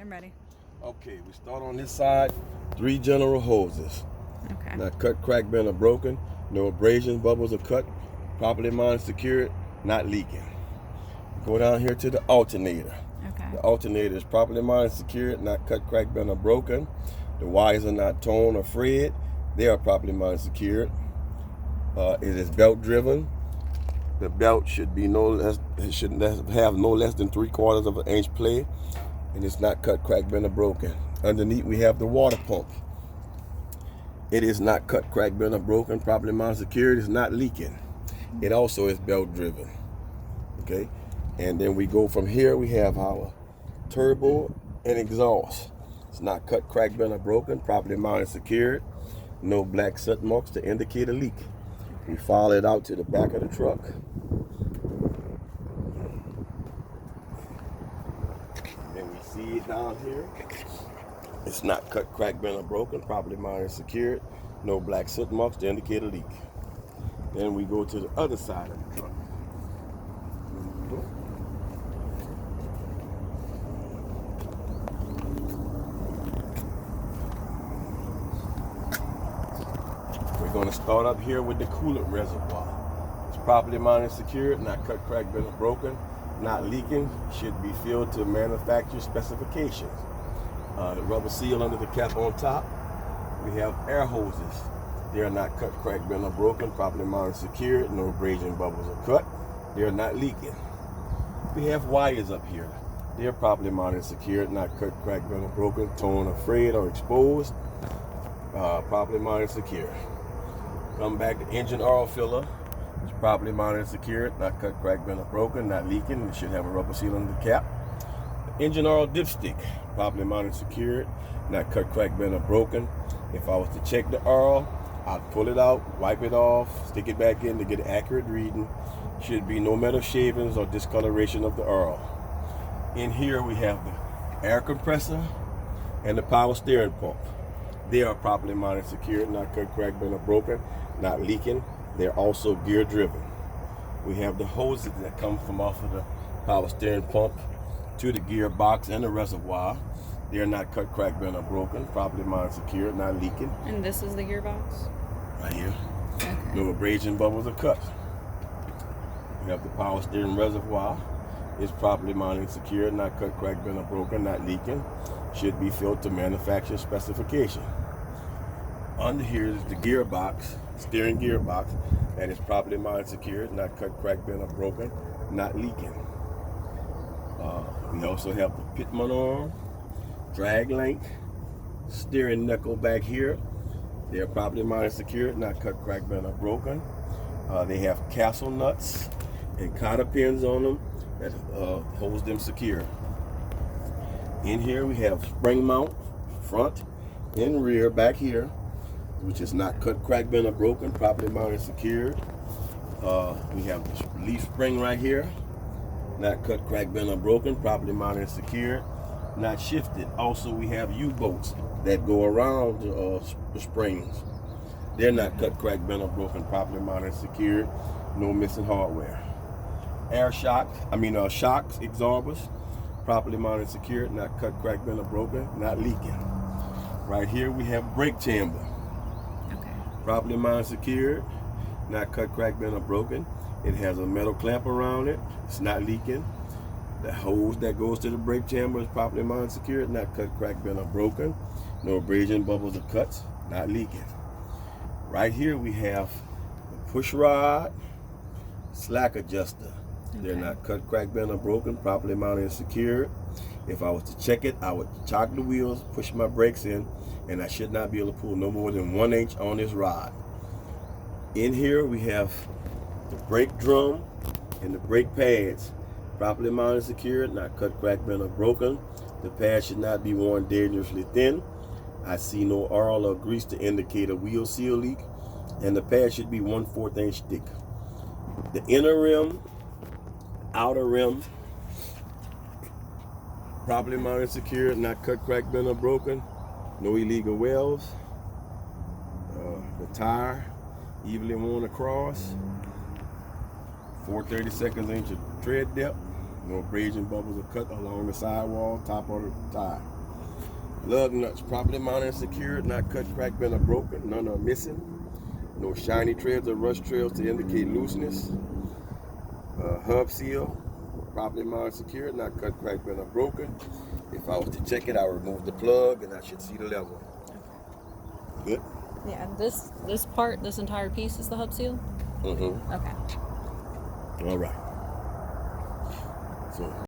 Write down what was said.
I'm ready. Okay, we start on this side. 3 general hoses. Okay. Not cut, crack, bent, or broken. No abrasion, bubbles, or cut. Properly mined, secured, not leaking. Go down here to the alternator. Okay. The alternator is properly mined, secured, not cut, crack, bent, or broken. The wires are not torn or frayed. They are properly mined, secured. It is belt driven. The belt should be no less. It should have no less than 3/4 of an inch play, and it's not cut, crack, bent, or broken. Underneath we have the water pump. It is not cut, crack, bent, or broken. Properly mined, secured. It's not leaking. It also is belt driven. Okay, and then we go from here. We have our turbo and exhaust. It's not cut, crack, bent, or broken. Properly mined, secured. No black soot marks to indicate a leak. We follow it out to the back of the truck. And we see it down here. It's not cut, crack, bent, or broken. Properly mined and secured. No black soot marks to indicate a leak. Then we go to the other side of the truck. We're going to start up here with the coolant reservoir. It's properly mined and secured, not cut, crack, bent, or broken, not leaking, should be filled to manufacturer specifications. The rubber seal under the cap on top. We have air hoses. They are not cut, crack, bent, or broken, properly mined and secured, no abrasion, bubbles, or cut. They are not leaking. We have wires up here. They are properly mined and secured, not cut, crack, bent, or broken, torn, or frayed, or exposed. Properly mined and secured. Come back to engine oil filler. It's properly mined and secured, not cut, crack, bent, or broken, not leaking. It should have a rubber seal under the cap. The engine oil dipstick, properly mined and secured, not cut, crack, bent, or broken. If I was to check the oil, I'd pull it out, wipe it off, stick it back in to get an accurate reading. Should be no metal shavings or discoloration of the oil. In here we have the air compressor and the power steering pump. They are properly mined and secured, not cut, crack, bent, or broken, not leaking. They're also gear driven. We have the hoses that come from off of the power steering pump to the gearbox and the reservoir. They're not cut, crack, bent, or broken, properly mined and secured, not leaking. And this is the gearbox? Right here. Okay. No abrasion, bubbles, or cuts. We have the power steering reservoir. It's properly mined and secured, not cut, crack, bent, or broken, not leaking. Should be filled to manufacturer specification. Under here is the gearbox, steering gearbox, that is properly mined and secured, not cut, crack, bent, or broken, not leaking. We also have the pitman arm, drag link, steering knuckle back here. They are properly mined and secured, not cut, crack, bent, or broken. They have castle nuts and cotter pins on them that holds them secure. In here we have spring mount, front and rear back here, which is not cut, crack, bent, or broken, properly mounted and secured. We have the leaf spring right here, not cut, crack, bent, or broken, properly mounted and secured, not shifted. Also, we have U-bolts that go around the springs. They're not cut, crack, bent, or broken, properly mounted and secured, no missing hardware. Shocks, absorbers, properly mounted and secured, not cut, crack, bent, or broken, not leaking. Right here we have brake chamber. Okay. Properly mounted and secured, not cut, crack, bent, or broken. It has a metal clamp around it. It's not leaking. The hose that goes to the brake chamber is properly mounted and secured, not cut, crack, bent, or broken. No abrasion, bubbles, or cuts, not leaking. Right here we have the push rod, slack adjuster. They're not cut, crack, bent, or broken, properly mounted and secured. If I was to check it, I would chock the wheels, push my brakes in, and I should not be able to pull no more than 1 inch on this rod. In here we have the brake drum and the brake pads, properly mounted and secured, not cut, crack, bent, or broken. The pad should not be worn dangerously thin. I see no oil or grease to indicate a wheel seal leak, and the pad should be 1/4 inch thick. The inner rim, outer rim, properly mounted and secured, not cut, crack, bent, or broken. No illegal welds. The tire, evenly worn across. 4/32 inch of tread depth. No abrasion bubbles or cut along the sidewall, top of the tire. Lug nuts properly mounted and secured, not cut, cracked, bent, or broken. None are missing. No shiny treads or rust trails to indicate looseness. Hub seal properly mounted and secured, not cut, cracked, bent, or broken. If I was to check it, I would remove the plug and I should see the level. Good? Yeah, this part, this entire piece is the hub seal? Mm-hmm. Okay. All right. So